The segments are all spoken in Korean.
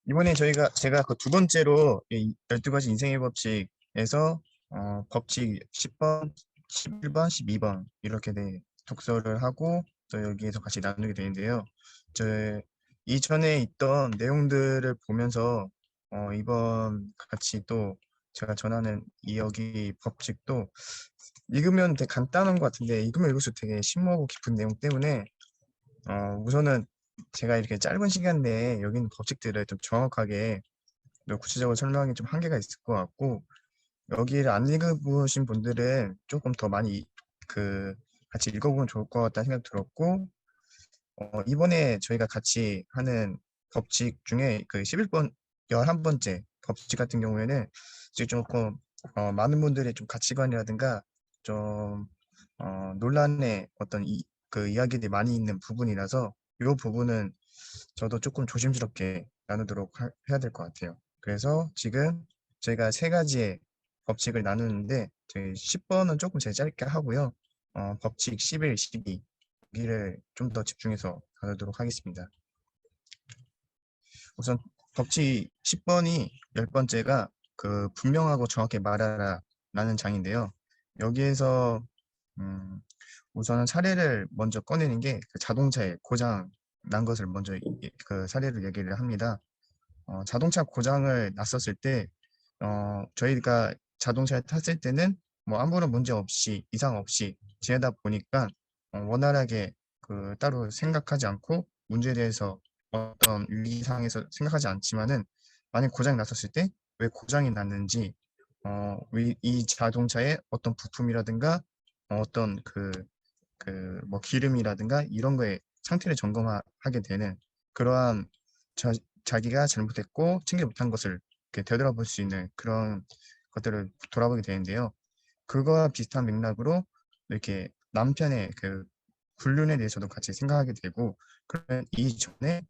이번에 제가 그 두 번째로 이 12가지 인생의 법칙에서 법칙 10번, 11번, 12번 이렇게 독서를 하고 또 여기에서 같이 나누게 되는데요. 저 이전에 있던 내용들을 보면서 이번 같이 또 제가 전하는 이 여기 법칙도 읽으면 되게 간단한 것 같은데 읽으면 읽을수록 되게 심오하고 깊은 내용 때문에 우선은 제가 이렇게 짧은 시간 내에 여기 있는 법칙들을 좀 정확하게 또 구체적으로 설명하기 좀 한계가 있을 것 같고 여기를 안 읽어보신 분들은 조금 더 많이 그 같이 읽어보면 좋을 것 같다는 생각 들었고 이번에 저희가 같이 하는 법칙 중에 그 11번, 11번째 법칙 같은 경우에는 이제 조금 많은 분들의 좀 가치관이라든가 좀 논란의 어떤 그 이야기들이 많이 있는 부분이라서 이 부분은 저도 조금 조심스럽게 나누도록 해야 될 것 같아요. 그래서 지금 저희가 세 가지의 법칙을 나누는데 저희 10번은 조금 제일 짧게 하고요. 법칙 11, 12 여기를 좀 더 집중해서 다루도록 하겠습니다. 우선 법칙 10번이 10번째가 그 분명하고 정확히 말하라 라는 장인데요. 여기에서 음, 우선은 사례를 먼저 꺼내는 게 그 자동차에 고장 난 것을 먼저 그 사례를 얘기를 합니다. 자동차 고장을 났었을 때 저희가 자동차를 탔을 때는 뭐 아무런 문제 없이 이상 없이 지내다 보니까 원활하게 그 따로 생각하지 않고 문제에 대해서 어떤 위기상에서 생각하지 않지만은 만약 고장이 났었을 때 왜 고장이 났는지 이 자동차의 어떤 부품이라든가 어떤 뭐 기름이라든가 이런 거에 상태를 점검하게 되는 그러한 자, 자기가 잘못했고 챙겨 못한 것을 이렇게 되돌아볼 수 있는 그런 것들을 돌아보게 되는데요. 그거와 비슷한 맥락으로 이렇게 남편의 그 불륜에 대해서도 같이 생각하게 되고 그러면 이전에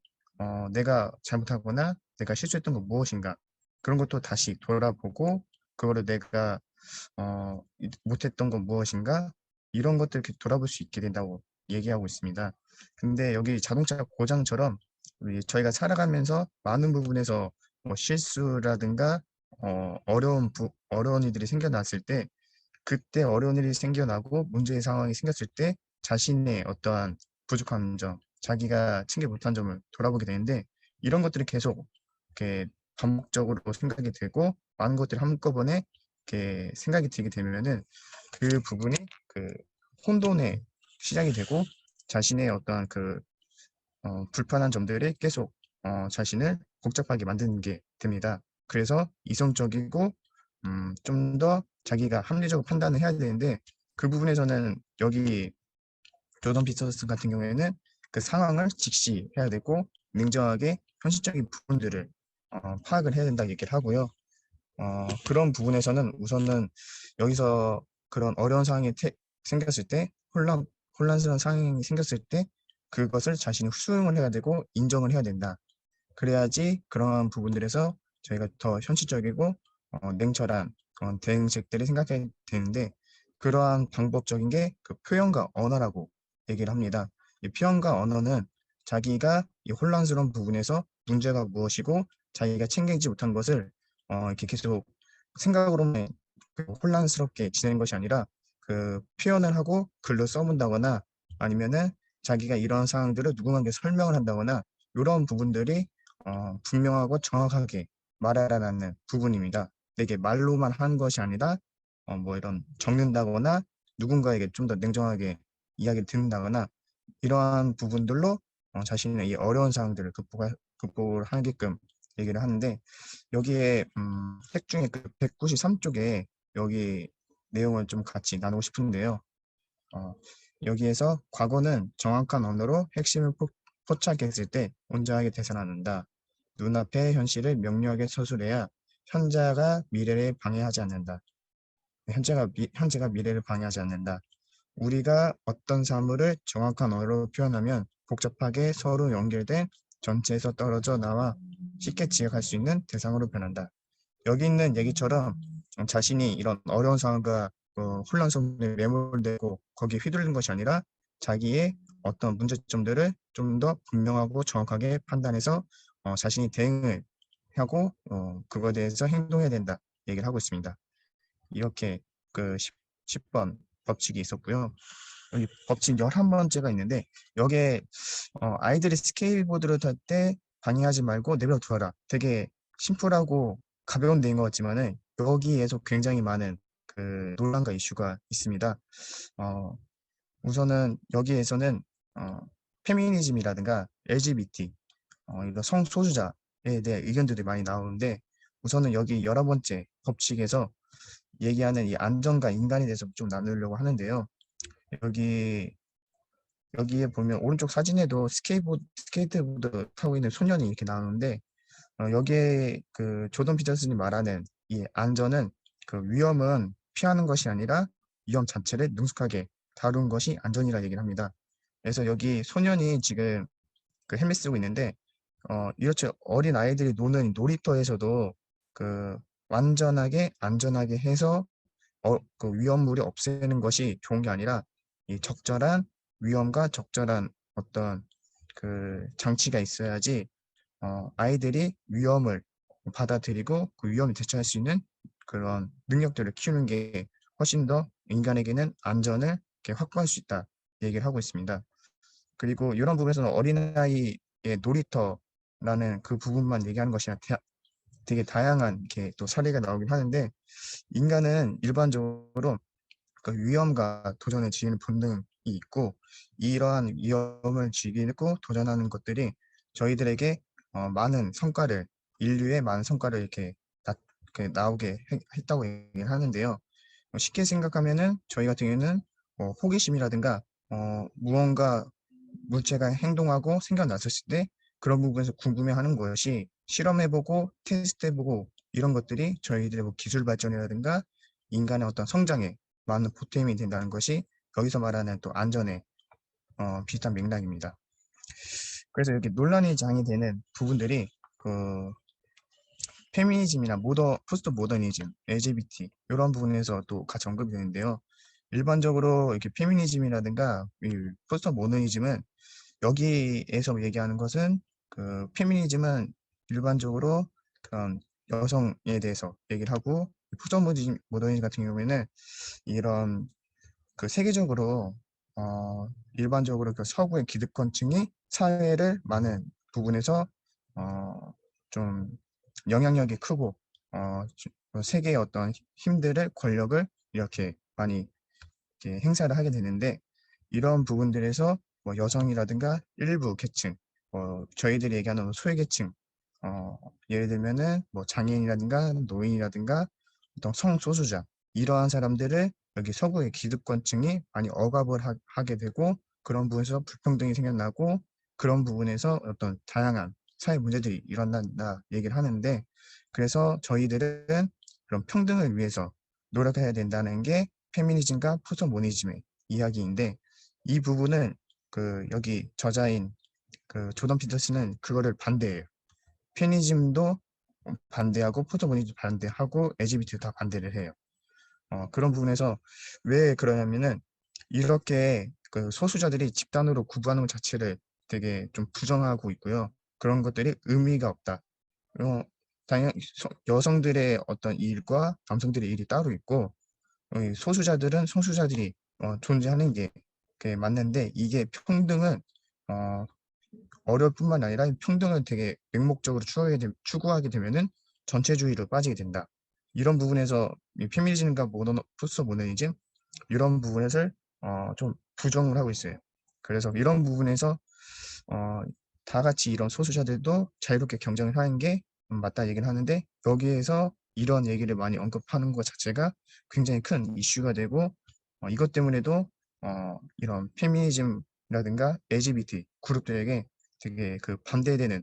내가 잘못하거나 내가 실수했던 건 무엇인가 그런 것도 다시 돌아보고 그거를 내가 못했던 건 무엇인가 이런 것들 이렇게 돌아볼 수 있게 된다고 얘기하고 있습니다. 근데 여기 자동차 고장처럼 저희가 살아가면서 많은 부분에서 뭐 실수라든가 어려운 일들이 생겨났을 때 그때 어려운 일이 생겨나고 문제의 상황이 생겼을 때 자신의 어떠한 부족한 점, 자기가 챙겨 못한 점을 돌아보게 되는데 이런 것들이 계속 이렇게 반복적으로 생각이 되고 많은 것들이 한꺼번에 이렇게 생각이 들게 되면은 그 부분이 그 혼돈의 시작이 되고 자신의 어떠한 불편한 점들이 계속 자신을 복잡하게 만드는 게 됩니다. 그래서 이성적이고 좀 더 자기가 합리적으로 판단을 해야 되는데 그 부분에서는 여기 조던 피터슨 같은 경우에는 그 상황을 직시해야 되고 냉정하게 현실적인 부분들을 파악을 해야 된다 얘기를 하고요. 그런 부분에서는 우선은 여기서 그런 어려운 상황이 생겼을 때 혼란스러운 상황이 생겼을 때 그것을 자신이 수용을 해야 되고 인정을 해야 된다. 그래야지 그러한 부분들에서 저희가 더 현실적이고 냉철한 그런 대응책들이 생각해야 되는데 그러한 방법적인 게 그 표현과 언어라고 얘기를 합니다. 이 표현과 언어는 자기가 이 혼란스러운 부분에서 문제가 무엇이고 자기가 챙기지 못한 것을 이렇게 계속 생각으로만 혼란스럽게 지내는 것이 아니라 그 표현을 하고 글로 써본다거나 아니면은 자기가 이런 상황들을 누군가에게 설명을 한다거나 이런 부분들이 분명하고 정확하게 말하라는 부분입니다. 이게 말로만 하는 것이 아니라 뭐 이런 적는다거나 누군가에게 좀 더 냉정하게 이야기를 듣는다거나 이러한 부분들로 자신의 이 어려운 상황들을 극복을 하게끔 얘기를 하는데 여기에 책 중에 그 193쪽에 여기 내용을 좀 같이 나누고 싶은데요. 어, 여기에서 과거는 정확한 언어로 핵심을 포착했을 때 온전하게 되살아난다. 눈앞의 현실을 명료하게 서술해야 현재가 미래를 방해하지 않는다. 현재가 미래를 방해하지 않는다. 우리가 어떤 사물을 정확한 언어로 표현하면 복잡하게 서로 연결된 전체에서 떨어져 나와 쉽게 지각할 수 있는 대상으로 변한다. 여기 있는 얘기처럼 자신이 이런 어려운 상황과 혼란 속에 매몰되고 거기에 휘둘린 것이 아니라 자기의 어떤 문제점들을 좀 더 분명하고 정확하게 판단해서 자신이 대응을 하고 그거에 대해서 행동해야 된다 얘기를 하고 있습니다. 이렇게 그 10번 법칙이 있었고요. 여기 법칙 11번째가 있는데 여기에 아이들이 스케이트보드를 탈 때 방해하지 말고 내버려두어라. 되게 심플하고 가벼운 내용인 것 같지만은 여기에서 굉장히 많은 그 논란과 이슈가 있습니다. 어, 우선은 여기에서는 어, 페미니즘이라든가 LGBT, 이거 성소수자에 대해 의견들이 많이 나오는데 우선은 여기 11번째 법칙에서 얘기하는 이 안전과 인간에 대해서 좀 나누려고 하는데요. 여기 여기에 보면 오른쪽 사진에도 스케이트보드 타고 있는 소년이 이렇게 나오는데 여기에 그 조던 피터슨이 말하는 이 안전은 그 위험은 피하는 것이 아니라 위험 자체를 능숙하게 다루는 것이 안전이라 얘기를 합니다. 그래서 여기 소년이 지금 그 헬멧 쓰고 있는데 이렇게 어린 아이들이 노는 놀이터에서도 그 완전하게 안전하게 해서 그 위험물이 없애는 것이 좋은 게 아니라 이 적절한 위험과 적절한 어떤 그 장치가 있어야지 아이들이 위험을 받아들이고 그 위험에 대처할 수 있는 그런 능력들을 키우는 게 훨씬 더 인간에게는 안전을 이렇게 확보할 수 있다 얘기를 하고 있습니다. 그리고 이런 부분에서는 어린아이의 놀이터라는 그 부분만 얘기하는 것이 아니라 되게 다양한 이렇게 또 사례가 나오긴 하는데 인간은 일반적으로 그 위험과 도전을 즐기는 본능이 있고 이러한 위험을 즐기고 도전하는 것들이 저희들에게 많은 성과를 인류의 많은 성과를 이렇게 나오게 했다고 얘기를 하는데요. 쉽게 생각하면은 저희 같은 경우에는 호기심이라든가 무언가 물체가 행동하고 생겨났을 때 그런 부분에서 궁금해하는 것이 실험해보고 테스트해보고 이런 것들이 저희들의 뭐 기술 발전이라든가 인간의 어떤 성장에 많은 보탬이 된다는 것이 여기서 말하는 또 안전의 비슷한 맥락입니다. 그래서 이렇게 논란의 장이 되는 부분들이 그 페미니즘이나 포스트 모더니즘, LGBT 이런 부분에서 또 같이 언급이 되는데요. 일반적으로 이렇게 페미니즘이라든가 이 포스트 모더니즘은 여기에서 얘기하는 것은 그 페미니즘은 일반적으로 그런 여성에 대해서 얘기를 하고 포스트 모더니즘 같은 경우에는 이런 그 세계적으로 일반적으로 그 서구의 기득권층이 사회를 많은 부분에서 좀 영향력이 크고 세계의 어떤 힘들을 권력을 이렇게 많이 이렇게 행사를 하게 되는데 이런 부분들에서 뭐 여성이라든가 일부 계층, 저희들이 얘기하는 뭐 소외계층, 예를 들면은 뭐 장애인이라든가 노인이라든가 어떤 성소수자 이러한 사람들을 여기 서구의 기득권층이 많이 억압을 하게 되고 그런 부분에서 불평등이 생겨나고 그런 부분에서 어떤 다양한 사회 문제들이 일어난다 얘기를 하는데 그래서 저희들은 그런 평등을 위해서 노력해야 된다는 게 페미니즘과 포스트모더니즘의 이야기인데 이 부분은 그 여기 저자인 그 조던 피터슨은 그거를 반대해요. 페미니즘도 반대하고 포스트모더니즘 반대하고 LGBT도 다 반대를 해요. 그런 부분에서 왜 그러냐면은 이렇게 그 소수자들이 집단으로 구분하는 것 자체를 되게 좀 부정하고 있고요. 그런 것들이 의미가 없다. 당연히 여성들의 어떤 일과 남성들의 일이 따로 있고 소수자들은 소수자들이 존재하는 게 그게 맞는데 이게 평등은 어, 어려울 뿐만 아니라 평등을 되게 맹목적으로 추구하게 되면은 전체주의로 빠지게 된다. 이런 부분에서 이 페미니즘과 포스트 모더니즘 이런 부분에서 좀 부정을 하고 있어요. 그래서 이런 부분에서 어, 다 같이 이런 소수자들도 자유롭게 경쟁을 하는 게 맞다 얘기를 하는데 여기에서 이런 얘기를 많이 언급하는 것 자체가 굉장히 큰 이슈가 되고 이것 때문에도 이런 페미니즘이라든가 LGBT 그룹들에게 되게 그 반대되는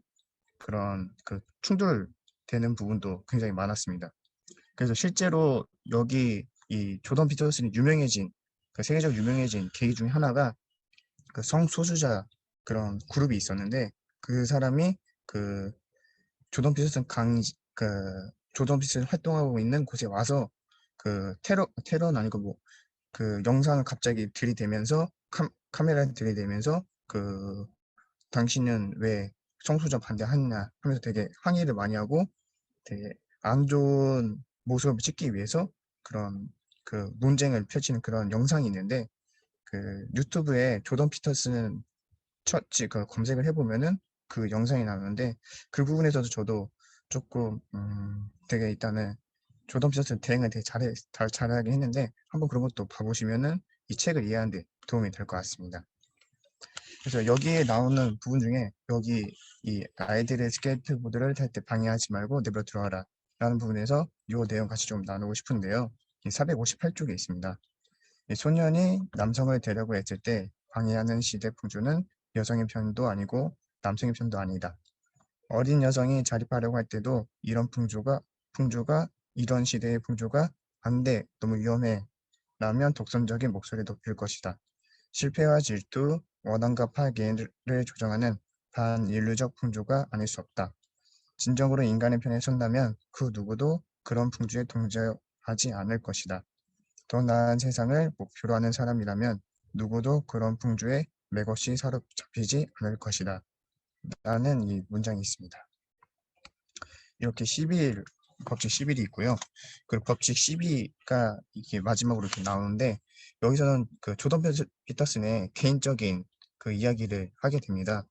그런 그 충돌되는 부분도 굉장히 많았습니다. 그래서 실제로 여기 이 조던 피터슨이 유명해진 그 세계적으로 유명해진 계기 중에 하나가 그 성소수자 그런 그룹이 있었는데 그 사람이 그 조던 피터슨 그 조던 피터슨 활동하고 있는 곳에 와서 그 테러는 아니고 뭐 그 영상을 갑자기 들이대면서 카메라를 들이대면서 그 당신은 왜 성소수자 반대하느냐 하면서 되게 항의를 많이 하고 되게 안 좋은 모습을 찍기 위해서 그런 그 논쟁을 펼치는 그런 영상이 있는데 그 유튜브에 조던 피터슨 그 검색을 해보면은 그 영상이 나오는데 그 부분에서도 저도 조금 되게 일단은 조던 피터슨 대응을 되게 잘하긴 했는데 한번 그런 것도 봐보시면은 이 책을 이해하는 데 도움이 될 것 같습니다. 그래서 여기에 나오는 부분 중에 여기 이 아이들의 스케이트보드를 탈 때 방해하지 말고 내버려 두어라 라는 부분에서 이 내용 같이 좀 나누고 싶은데요. 이 458쪽에 있습니다. 이 소년이 남성을 되려고 했을 때 방해하는 시대 풍조는 여성의 편도 아니고 남성의 편도 아니다. 어린 여성이 자립하려고 할 때도 이런 풍조가 이런 시대의 풍조가 안 돼, 너무 위험해 라면 독선적인 목소리를 높일 것이다. 실패와 질투, 원한과 파괴를 조정하는 반인류적 풍조가 아닐 수 없다. 진정으로 인간의 편에 선다면 그 누구도 그런 풍조에 동조하지 않을 것이다. 더 나은 세상을 목표로 하는 사람이라면 누구도 그런 풍조에 맥없이 사로잡히지 않을 것이다. 라는 이 문장이 있습니다. 이렇게 법칙 11이 있고요. 그리고 법칙 12가 이게 마지막으로 이렇게 나오는데 여기서는 그 조던 피터슨의 개인적인 그 이야기를 하게 됩니다.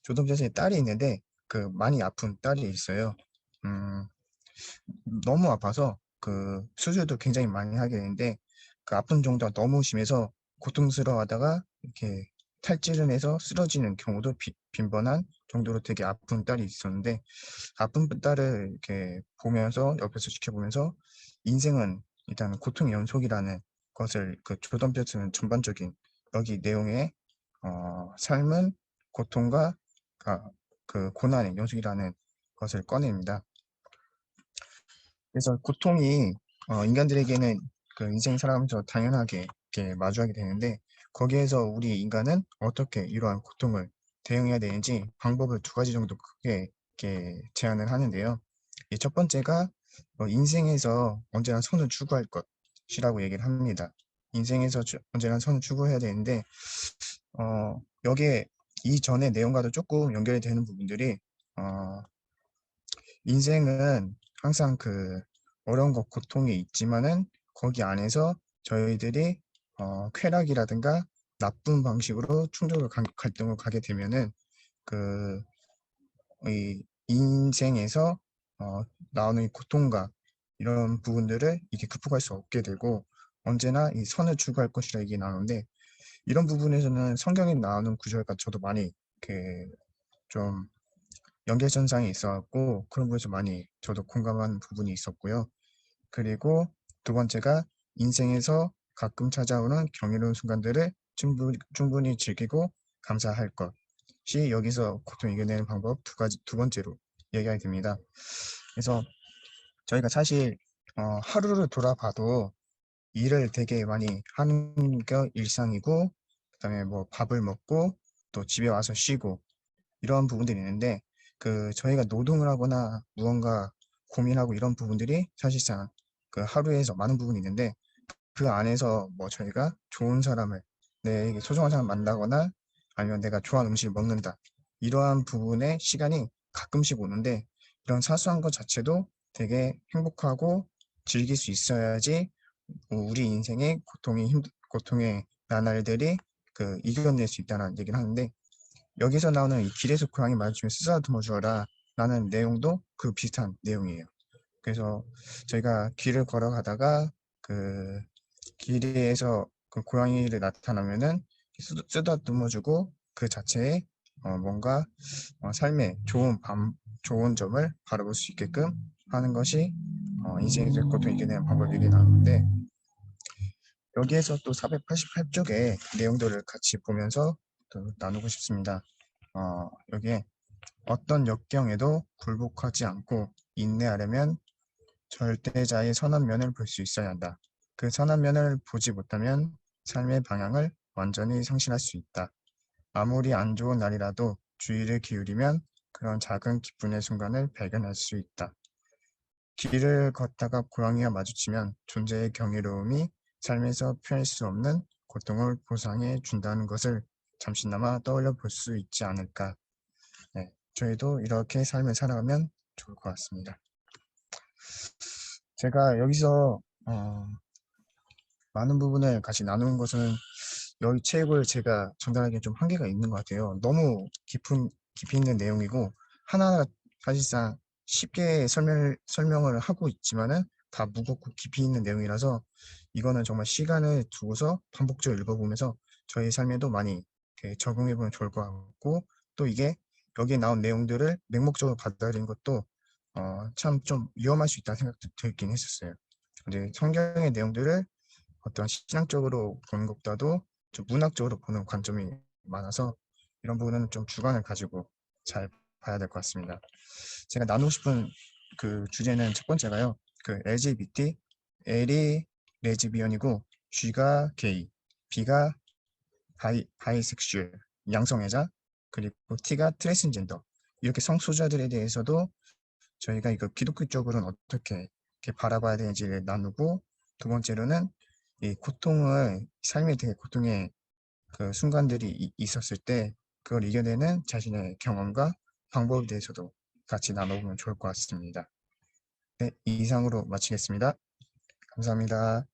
조던 피터슨의 딸이 있는데 그 많이 아픈 딸이 있어요. 너무 아파서 그 수술도 굉장히 많이 하게 되는데 그 아픈 정도가 너무 심해서 고통스러워하다가 이렇게 탈진을 해서 쓰러지는 경우도 빈번한 정도로 되게 아픈 딸이 있었는데 아픈 딸을 이렇게 보면서 옆에서 지켜보면서 인생은 일단 고통의 연속이라는 것을 그 조던 피터슨은 전반적인 여기 내용의 삶은 고통과 그 고난의 연속이라는 것을 꺼냅니다. 그래서 고통이 인간들에게는 그 인생 살아가면서 당연하게 이렇게 마주하게 되는데 거기에서 우리 인간은 어떻게 이러한 고통을 대응해야 되는지 방법을 두 가지 정도 크게 이렇게 제안을 하는데요. 이 첫 번째가 인생에서 언제나 선을 추구할 것이라고 얘기를 합니다. 인생에서 언제나 선을 추구해야 되는데 여기에 이전의 내용과도 조금 연결이 되는 부분들이 인생은 항상 그 어려운 것, 고통이 있지만은 거기 안에서 저희들이 쾌락이라든가 나쁜 방식으로 충돌을 갈등을 가게 되면은 그 이 인생에서 나오는 이 고통과 이런 부분들을 이렇게 극복할 수 없게 되고 언제나 이 선을 추구할 것이라 얘기 나오는데 이런 부분에서는 성경에 나오는 구절과 저도 많이 좀 연계선상이 있어갖고 그런 부분에서 많이 저도 공감한 부분이 있었고요. 그리고 두 번째가 인생에서 가끔 찾아오는 경이로운 순간들을 충분히 즐기고 감사할 것이 여기서 고통 이겨내는 방법 두 번째로 얘기하게 됩니다. 그래서 저희가 사실 하루를 돌아봐도 일을 되게 많이 하는 게 일상이고 그다음에 뭐 밥을 먹고 또 집에 와서 쉬고 이런 부분들이 있는데 그 저희가 노동을 하거나 무언가 고민하고 이런 부분들이 사실상 그 하루에서 많은 부분이 있는데 그 안에서 뭐 저희가 좋은 사람을 내게 소중한 사람 만나거나 아니면 내가 좋아하는 음식을 먹는다 이러한 부분의 시간이 가끔씩 오는데 이런 사소한 것 자체도 되게 행복하고 즐길 수 있어야지 우리 인생의 고통의 나날들이 그 이겨낼 수 있다는 얘기를 하는데 여기서 나오는 이 길에서 고양이 마주치면 쓰다듬어 주어라 라는 내용도 그 비슷한 내용이에요. 그래서 저희가 길을 걸어가다가 그 길에서 그 고양이를 나타나면은 쓰다듬어 주고 그 자체에 뭔가 삶의 좋은 점을 바라볼 수 있게끔 하는 것이 인생에서 고통 이겨내는 방법이긴 하는데 여기에서 또 488쪽의 내용들을 같이 보면서 또 나누고 싶습니다. 여기에 어떤 역경에도 굴복하지 않고 인내하려면 절대자의 선한 면을 볼 수 있어야 한다. 그 선한 면을 보지 못하면 삶의 방향을 완전히 상실할 수 있다. 아무리 안 좋은 날이라도 주의를 기울이면 그런 작은 기쁨의 순간을 발견할 수 있다. 길을 걷다가 고양이와 마주치면 존재의 경이로움이 삶에서 피할 수 없는 고통을 보상해 준다는 것을 잠시나마 떠올려 볼 수 있지 않을까. 네, 저희도 이렇게 삶을 살아가면 좋을 것 같습니다. 제가 여기서 많은 부분을 같이 나누는 것은 여기 책을 제가 전달하기엔 좀 한계가 있는 것 같아요. 너무 깊이 있는 내용이고 하나하나 사실상 쉽게 설명을 하고 있지만은 다 무겁고 깊이 있는 내용이라서 이거는 정말 시간을 두고서 반복적으로 읽어보면서 저희 삶에도 많이 이렇게 적용해보면 좋을 것 같고 또 이게 여기에 나온 내용들을 맹목적으로 받아들이는 것도 참 좀 위험할 수 있다는 생각도 들긴 했었어요. 근데 성경의 내용들을 어떤 신앙적으로 보는 것보다도 좀 문학적으로 보는 관점이 많아서 이런 부분은 좀 주관을 가지고 잘 봐야 될 것 같습니다. 제가 나누고 싶은 그 주제는 첫 번째가요. 그 LGBT, L이 레즈비언이고 G가 게이, B가 바이섹슈얼, 양성애자, 그리고 T가 트랜스젠더. 이렇게 성소수자들에 대해서도 저희가 이거 기독교적으로는 어떻게 이렇게 바라봐야 되는지를 나누고 두 번째로는 이 고통을 삶에 되게 고통의 그 순간들이 있었을 때 그걸 이겨내는 자신의 경험과 방법에 대해서도 같이 나눠보면 좋을 것 같습니다. 네, 이상으로 마치겠습니다. 감사합니다.